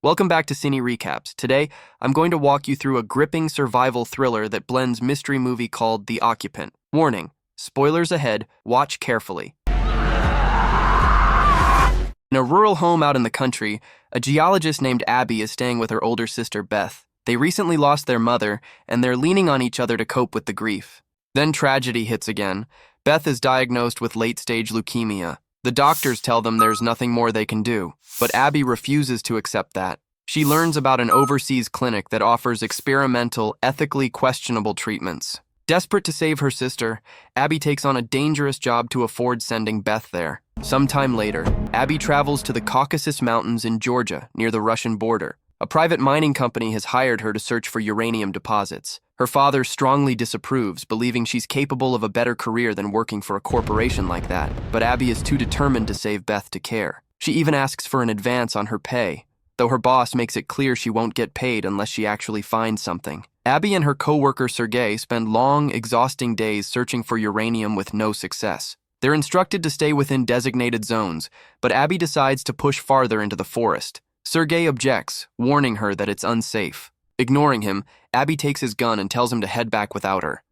Welcome back to Cine Recaps. Today, I'm going to walk you through a gripping survival thriller that blends mystery movie called The Occupant. Warning, spoilers ahead, watch carefully. In a rural home out in the country, a geologist named Abby is staying with her older sister Beth. They recently lost their mother, and they're leaning on each other to cope with the grief. Then tragedy hits again. Beth is diagnosed with late-stage leukemia. The doctors tell them there's nothing more they can do, but Abby refuses to accept that. She learns about an overseas clinic that offers experimental, ethically questionable treatments. Desperate to save her sister, Abby takes on a dangerous job to afford sending Beth there. Sometime later, Abby travels to the Caucasus Mountains in Georgia, near the Russian border. A private mining company has hired her to search for uranium deposits. Her father strongly disapproves, believing she's capable of a better career than working for a corporation like that. But Abby is too determined to save Beth to care. She even asks for an advance on her pay, though her boss makes it clear she won't get paid unless she actually finds something. Abby and her co-worker Sergi spend long, exhausting days searching for uranium with no success. They're instructed to stay within designated zones, but Abby decides to push farther into the forest. Sergi objects, warning her that it's unsafe. Ignoring him, Abby takes his gun and tells him to head back without her.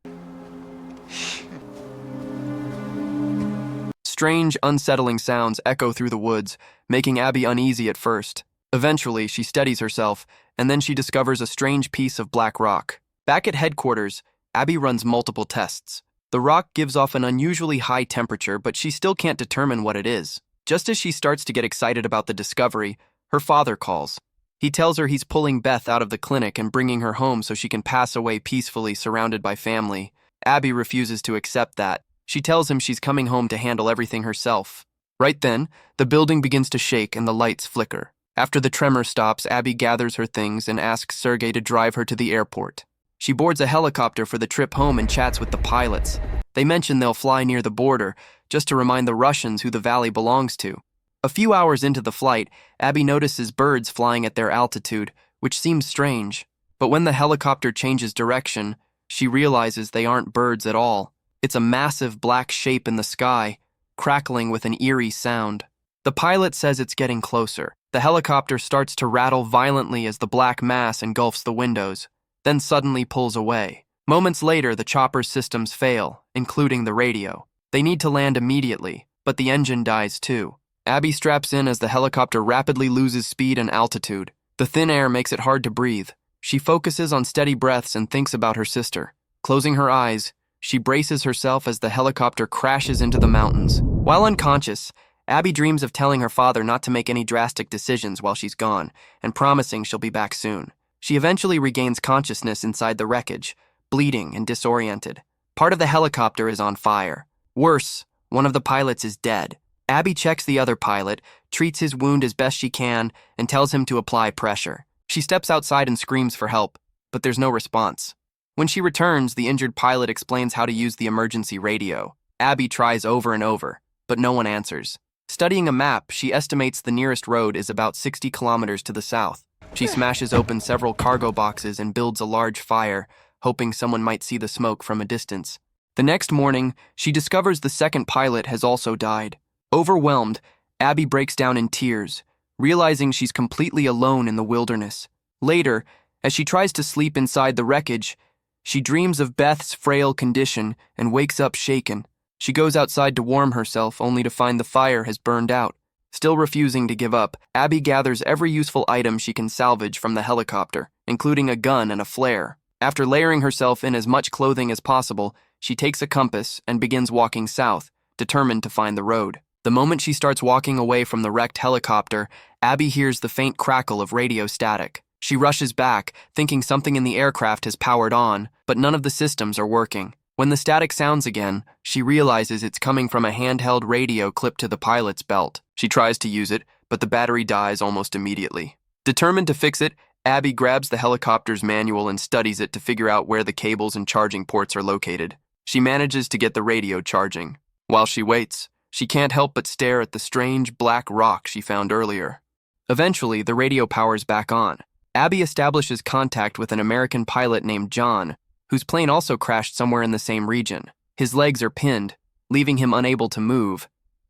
Strange, unsettling sounds echo through the woods, making Abby uneasy at first. Eventually, she steadies herself, and then she discovers a strange piece of black rock. Back at headquarters, Abby runs multiple tests. The rock gives off an unusually high temperature, but she still can't determine what it is. Just as she starts to get excited about the discovery, her father calls. He tells her he's pulling Beth out of the clinic and bringing her home so she can pass away peacefully surrounded by family. Abby refuses to accept that. She tells him she's coming home to handle everything herself. Right then, the building begins to shake and the lights flicker. After the tremor stops, Abby gathers her things and asks Sergi to drive her to the airport. She boards a helicopter for the trip home and chats with the pilots. They mention they'll fly near the border, just to remind the Russians who the valley belongs to. A few hours into the flight, Abby notices birds flying at their altitude, which seems strange. But when the helicopter changes direction, she realizes they aren't birds at all. It's a massive black shape in the sky, crackling with an eerie sound. The pilot says it's getting closer. The helicopter starts to rattle violently as the black mass engulfs the windows, then suddenly pulls away. Moments later, the chopper's systems fail, including the radio. They need to land immediately, but the engine dies too. Abby straps in as the helicopter rapidly loses speed and altitude. The thin air makes it hard to breathe. She focuses on steady breaths and thinks about her sister. Closing her eyes, she braces herself as the helicopter crashes into the mountains. While unconscious, Abby dreams of telling her father not to make any drastic decisions while she's gone, and promising she'll be back soon. She eventually regains consciousness inside the wreckage, bleeding and disoriented. Part of the helicopter is on fire. Worse, one of the pilots is dead. Abby checks the other pilot, treats his wound as best she can, and tells him to apply pressure. She steps outside and screams for help, but there's no response. When she returns, the injured pilot explains how to use the emergency radio. Abby tries over and over, but no one answers. Studying a map, she estimates the nearest road is about 60 kilometers to the south. She smashes open several cargo boxes and builds a large fire, hoping someone might see the smoke from a distance. The next morning, she discovers the second pilot has also died. Overwhelmed, Abby breaks down in tears, realizing she's completely alone in the wilderness. Later, as she tries to sleep inside the wreckage, she dreams of Beth's frail condition and wakes up shaken. She goes outside to warm herself, only to find the fire has burned out. Still refusing to give up, Abby gathers every useful item she can salvage from the helicopter, including a gun and a flare. After layering herself in as much clothing as possible, she takes a compass and begins walking south, determined to find the road. The moment she starts walking away from the wrecked helicopter, Abby hears the faint crackle of radio static. She rushes back, thinking something in the aircraft has powered on, but none of the systems are working. When the static sounds again, she realizes it's coming from a handheld radio clipped to the pilot's belt. She tries to use it, but the battery dies almost immediately. Determined to fix it, Abby grabs the helicopter's manual and studies it to figure out where the cables and charging ports are located. She manages to get the radio charging. While she waits, she can't help but stare at the strange black rock she found earlier. Eventually, the radio powers back on. Abby establishes contact with an American pilot named John, whose plane also crashed somewhere in the same region. His legs are pinned, leaving him unable to move,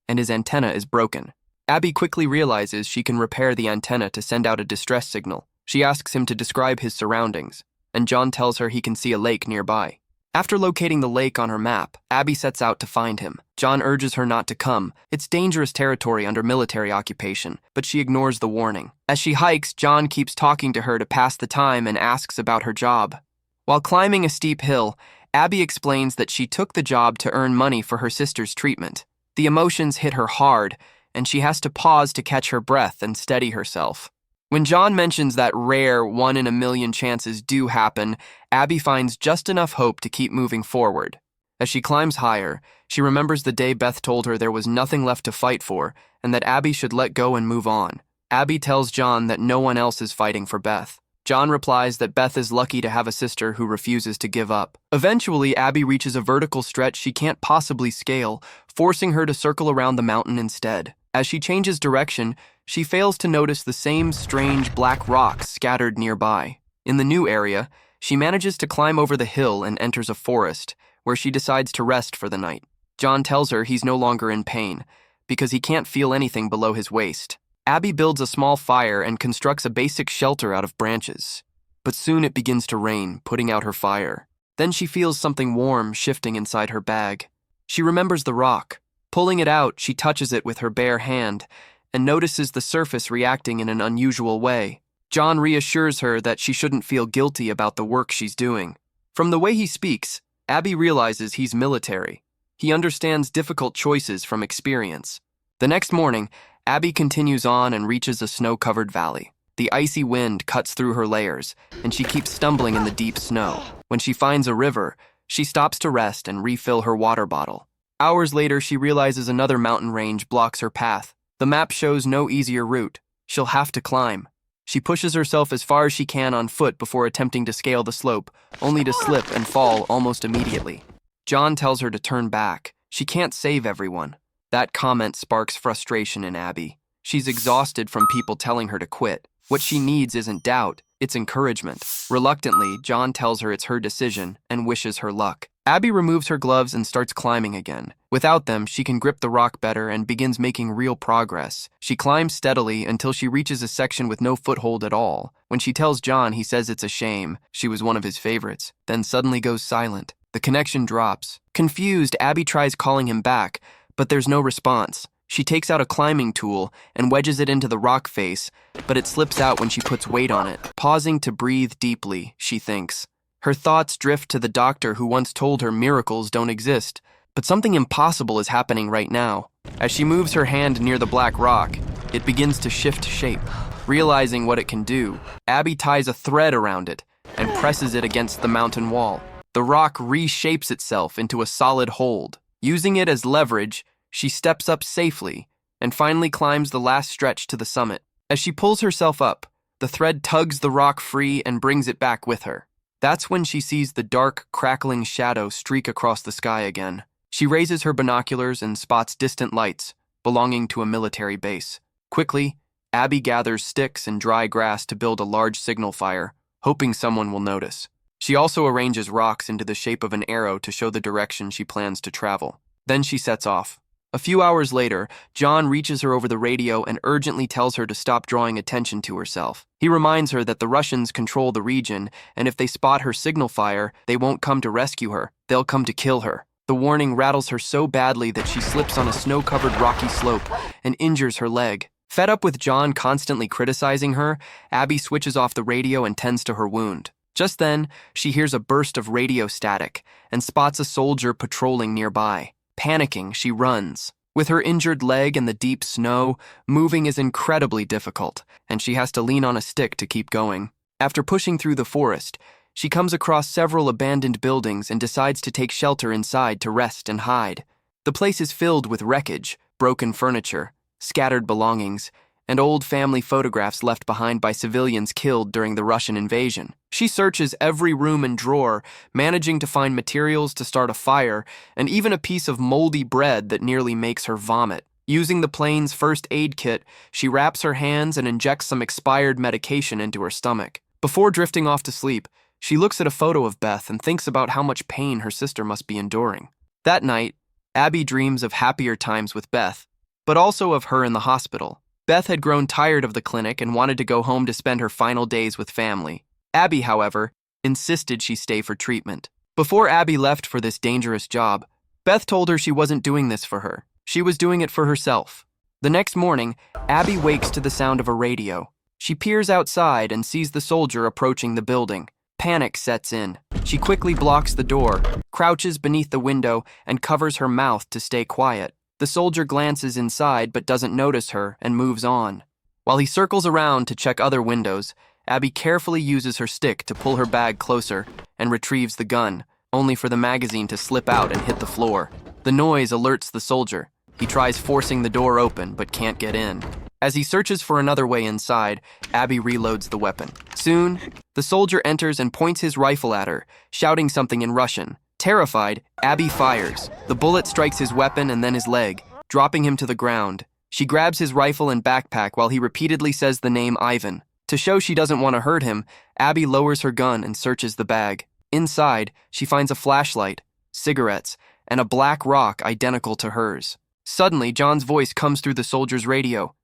and his antenna is broken. Abby quickly realizes she can repair the antenna to send out a distress signal. She asks him to describe his surroundings, and John tells her he can see a lake nearby. After locating the lake on her map, Abby sets out to find him. John urges her not to come. It's dangerous territory under military occupation, but she ignores the warning. As she hikes, John keeps talking to her to pass the time and asks about her job. While climbing a steep hill, Abby explains that she took the job to earn money for her sister's treatment. The emotions hit her hard, and she has to pause to catch her breath and steady herself. When John mentions that rare one-in-a-million chances do happen, Abby finds just enough hope to keep moving forward. As she climbs higher, she remembers the day Beth told her there was nothing left to fight for and that Abby should let go and move on. Abby tells John that no one else is fighting for Beth. John replies that Beth is lucky to have a sister who refuses to give up. Eventually, Abby reaches a vertical stretch she can't possibly scale, forcing her to circle around the mountain instead. As she changes direction, she fails to notice the same strange black rocks scattered nearby. In the new area, she manages to climb over the hill and enters a forest, where she decides to rest for the night. John tells her he's no longer in pain, because he can't feel anything below his waist. Abby builds a small fire and constructs a basic shelter out of branches. But soon it begins to rain, putting out her fire. Then she feels something warm shifting inside her bag. She remembers the rock. Pulling it out, she touches it with her bare hand and notices the surface reacting in an unusual way. John reassures her that she shouldn't feel guilty about the work she's doing. From the way he speaks, Abby realizes he's military. He understands difficult choices from experience. The next morning, Abby continues on and reaches a snow-covered valley. The icy wind cuts through her layers, and she keeps stumbling in the deep snow. When she finds a river, she stops to rest and refill her water bottle. Hours later, she realizes another mountain range blocks her path. The map shows no easier route. She'll have to climb. She pushes herself as far as she can on foot before attempting to scale the slope, only to slip and fall almost immediately. John tells her to turn back. She can't save everyone. That comment sparks frustration in Abby. She's exhausted from people telling her to quit. What she needs isn't doubt, it's encouragement. Reluctantly, John tells her it's her decision and wishes her luck. Abby removes her gloves and starts climbing again. Without them, she can grip the rock better and begins making real progress. She climbs steadily until she reaches a section with no foothold at all. When she tells John, he says it's a shame. She was one of his favorites. Then suddenly goes silent. The connection drops. Confused, Abby tries calling him back, but there's no response. She takes out a climbing tool and wedges it into the rock face, but it slips out when she puts weight on it. Pausing to breathe deeply, she thinks. Her thoughts drift to the doctor who once told her miracles don't exist, but something impossible is happening right now. As she moves her hand near the black rock, it begins to shift shape. Realizing what it can do, Abby ties a thread around it and presses it against the mountain wall. The rock reshapes itself into a solid hold. Using it as leverage, she steps up safely and finally climbs the last stretch to the summit. As she pulls herself up, the thread tugs the rock free and brings it back with her. That's when she sees the dark, crackling shadow streak across the sky again. She raises her binoculars and spots distant lights belonging to a military base. Quickly, Abby gathers sticks and dry grass to build a large signal fire, hoping someone will notice. She also arranges rocks into the shape of an arrow to show the direction she plans to travel. Then she sets off. A few hours later, John reaches her over the radio and urgently tells her to stop drawing attention to herself. He reminds her that the Russians control the region, and if they spot her signal fire, they won't come to rescue her. They'll come to kill her. The warning rattles her so badly that she slips on a snow-covered rocky slope and injures her leg. Fed up with John constantly criticizing her, Abby switches off the radio and tends to her wound. Just then, she hears a burst of radio static and spots a soldier patrolling nearby. Panicking, she runs. With her injured leg in the deep snow, moving is incredibly difficult, and she has to lean on a stick to keep going. After pushing through the forest, she comes across several abandoned buildings and decides to take shelter inside to rest and hide. The place is filled with wreckage, broken furniture, scattered belongings, and old family photographs left behind by civilians killed during the Russian invasion. She searches every room and drawer, managing to find materials to start a fire, and even a piece of moldy bread that nearly makes her vomit. Using the plane's first aid kit, she wraps her hands and injects some expired medication into her stomach. Before drifting off to sleep, she looks at a photo of Beth and thinks about how much pain her sister must be enduring. That night, Abby dreams of happier times with Beth, but also of her in the hospital. Beth had grown tired of the clinic and wanted to go home to spend her final days with family. Abby, however, insisted she stay for treatment. Before Abby left for this dangerous job, Beth told her she wasn't doing this for her. She was doing it for herself. The next morning, Abby wakes to the sound of a radio. She peers outside and sees the soldier approaching the building. Panic sets in. She quickly blocks the door, crouches beneath the window, and covers her mouth to stay quiet. The soldier glances inside but doesn't notice her and moves on. While he circles around to check other windows, Abby carefully uses her stick to pull her bag closer and retrieves the gun, only for the magazine to slip out and hit the floor. The noise alerts the soldier. He tries forcing the door open but can't get in. As he searches for another way inside, Abby reloads the weapon. Soon, the soldier enters and points his rifle at her, shouting something in Russian. Terrified, Abby fires. The bullet strikes his weapon and then his leg, dropping him to the ground. She grabs his rifle and backpack while he repeatedly says the name Ivan. To show she doesn't want to hurt him, Abby lowers her gun and searches the bag. Inside, she finds a flashlight, cigarettes, and a black rock identical to hers. Suddenly, John's voice comes through the soldier's radio.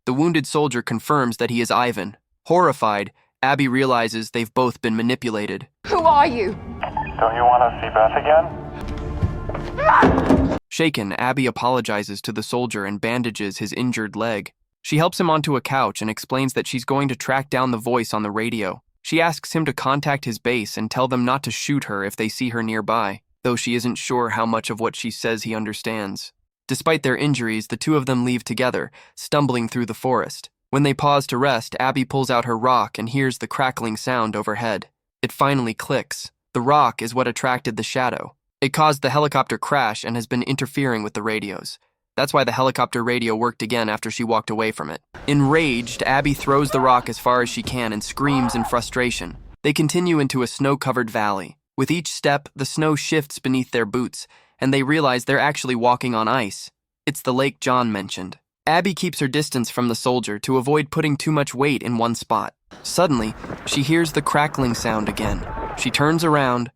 The wounded soldier confirms that he is Ivan. Horrified, Abby realizes they've both been manipulated. Who are you? Don't you want to see Beth again? Shaken, Abby apologizes to the soldier and bandages his injured leg. She helps him onto a couch and explains that she's going to track down the voice on the radio. She asks him to contact his base and tell them not to shoot her if they see her nearby, though she isn't sure how much of what she says he understands. Despite their injuries, the two of them leave together, stumbling through the forest. When they pause to rest, Abby pulls out her rock and hears the crackling sound overhead. It finally clicks. The rock is what attracted the shadow. It caused the helicopter crash and has been interfering with the radios. That's why the helicopter radio worked again after she walked away from it. Enraged, Abby throws the rock as far as she can and screams in frustration. They continue into a snow-covered valley. With each step, the snow shifts beneath their boots, and they realize they're actually walking on ice. It's the lake John mentioned. Abby keeps her distance from the soldier to avoid putting too much weight in one spot. Suddenly, she hears the crackling sound again. She turns around,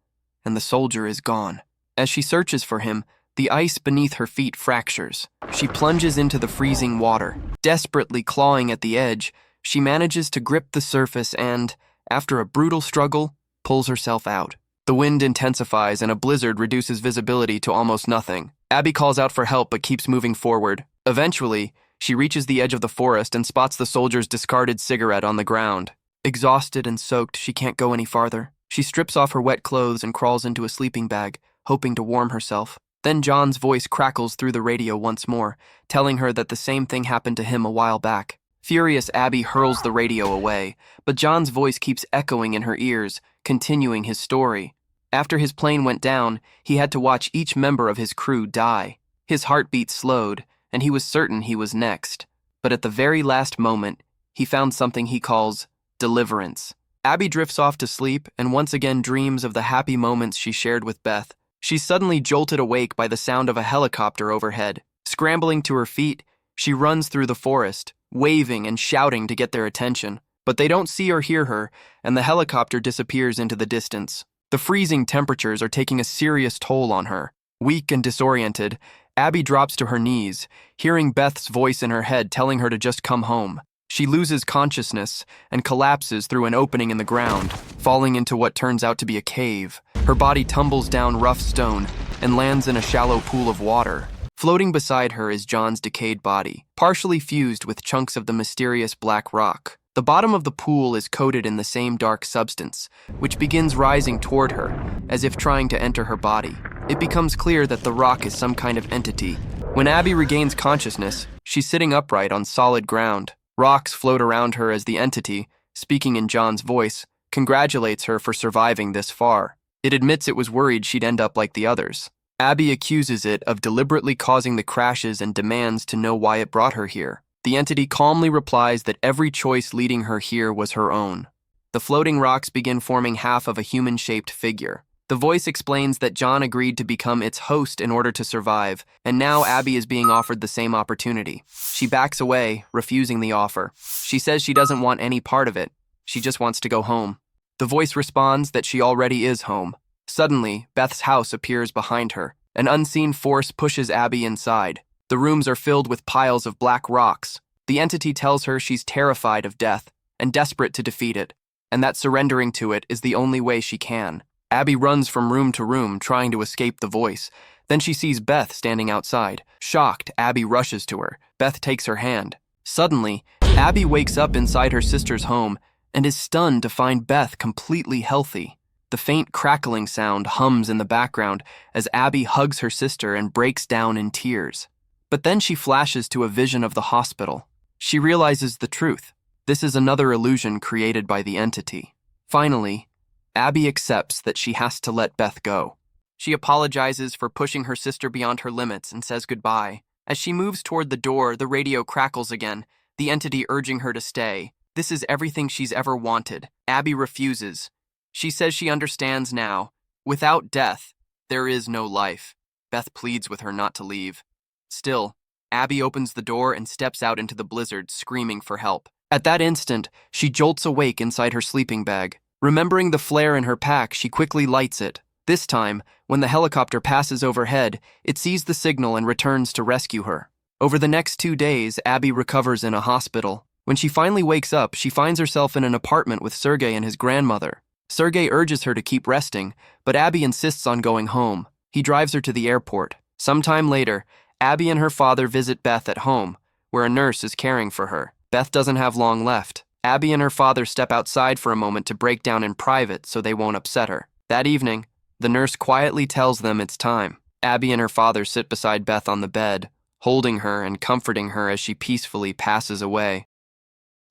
and the soldier is gone. As she searches for him, the ice beneath her feet fractures. She plunges into the freezing water. Desperately clawing at the edge, she manages to grip the surface and, after a brutal struggle, pulls herself out. The wind intensifies and a blizzard reduces visibility to almost nothing. Abby calls out for help but keeps moving forward. Eventually, she reaches the edge of the forest and spots the soldier's discarded cigarette on the ground. Exhausted and soaked, she can't go any farther. She strips off her wet clothes and crawls into a sleeping bag, hoping to warm herself. Then John's voice crackles through the radio once more, telling her that the same thing happened to him a while back. Furious, Abby hurls the radio away, but John's voice keeps echoing in her ears, continuing his story. After his plane went down, he had to watch each member of his crew die. His heartbeat slowed, and he was certain he was next. But at the very last moment, he found something he calls deliverance. Abby drifts off to sleep and once again dreams of the happy moments she shared with Beth. She's suddenly jolted awake by the sound of a helicopter overhead. Scrambling to her feet, she runs through the forest, waving and shouting to get their attention. But they don't see or hear her, and the helicopter disappears into the distance. The freezing temperatures are taking a serious toll on her. Weak and disoriented, Abby drops to her knees, hearing Beth's voice in her head telling her to just come home. She loses consciousness and collapses through an opening in the ground, falling into what turns out to be a cave. Her body tumbles down rough stone and lands in a shallow pool of water. Floating beside her is John's decayed body, partially fused with chunks of the mysterious black rock. The bottom of the pool is coated in the same dark substance, which begins rising toward her, as if trying to enter her body. It becomes clear that the rock is some kind of entity. When Abby regains consciousness, she's sitting upright on solid ground. Rocks float around her as the entity, speaking in John's voice, congratulates her for surviving this far. It admits it was worried she'd end up like the others. Abby accuses it of deliberately causing the crashes and demands to know why it brought her here. The entity calmly replies that every choice leading her here was her own. The floating rocks begin forming half of a human-shaped figure. The voice explains that John agreed to become its host in order to survive, and now Abby is being offered the same opportunity. She backs away, refusing the offer. She says she doesn't want any part of it. She just wants to go home. The voice responds that she already is home. Suddenly, Beth's house appears behind her. An unseen force pushes Abby inside. The rooms are filled with piles of black rocks. The entity tells her she's terrified of death and desperate to defeat it, and that surrendering to it is the only way she can. Abby runs from room to room, trying to escape the voice. Then she sees Beth standing outside. Shocked, Abby rushes to her. Beth takes her hand. Suddenly, Abby wakes up inside her sister's home and is stunned to find Beth completely healthy. The faint crackling sound hums in the background as Abby hugs her sister and breaks down in tears. But then she flashes to a vision of the hospital. She realizes the truth. This is another illusion created by the entity. Finally, Abby accepts that she has to let Beth go. She apologizes for pushing her sister beyond her limits and says goodbye. As she moves toward the door, the radio crackles again, the entity urging her to stay. This is everything she's ever wanted. Abby refuses. She says she understands now. Without death, there is no life. Beth pleads with her not to leave. Still, Abby opens the door and steps out into the blizzard, screaming for help. At that instant, she jolts awake inside her sleeping bag. Remembering the flare in her pack, she quickly lights it. This time, when the helicopter passes overhead, it sees the signal and returns to rescue her. Over the next 2 days, Abby recovers in a hospital. When she finally wakes up, she finds herself in an apartment with Sergi and his grandmother. Sergi urges her to keep resting, but Abby insists on going home. He drives her to the airport. Sometime later, Abby and her father visit Beth at home, where a nurse is caring for her. Beth doesn't have long left. Abby and her father step outside for a moment to break down in private so they won't upset her. That evening, the nurse quietly tells them it's time. Abby and her father sit beside Beth on the bed, holding her and comforting her as she peacefully passes away.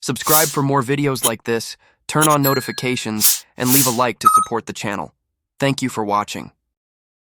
Subscribe for more videos like this, turn on notifications, and leave a like to support the channel. Thank you for watching.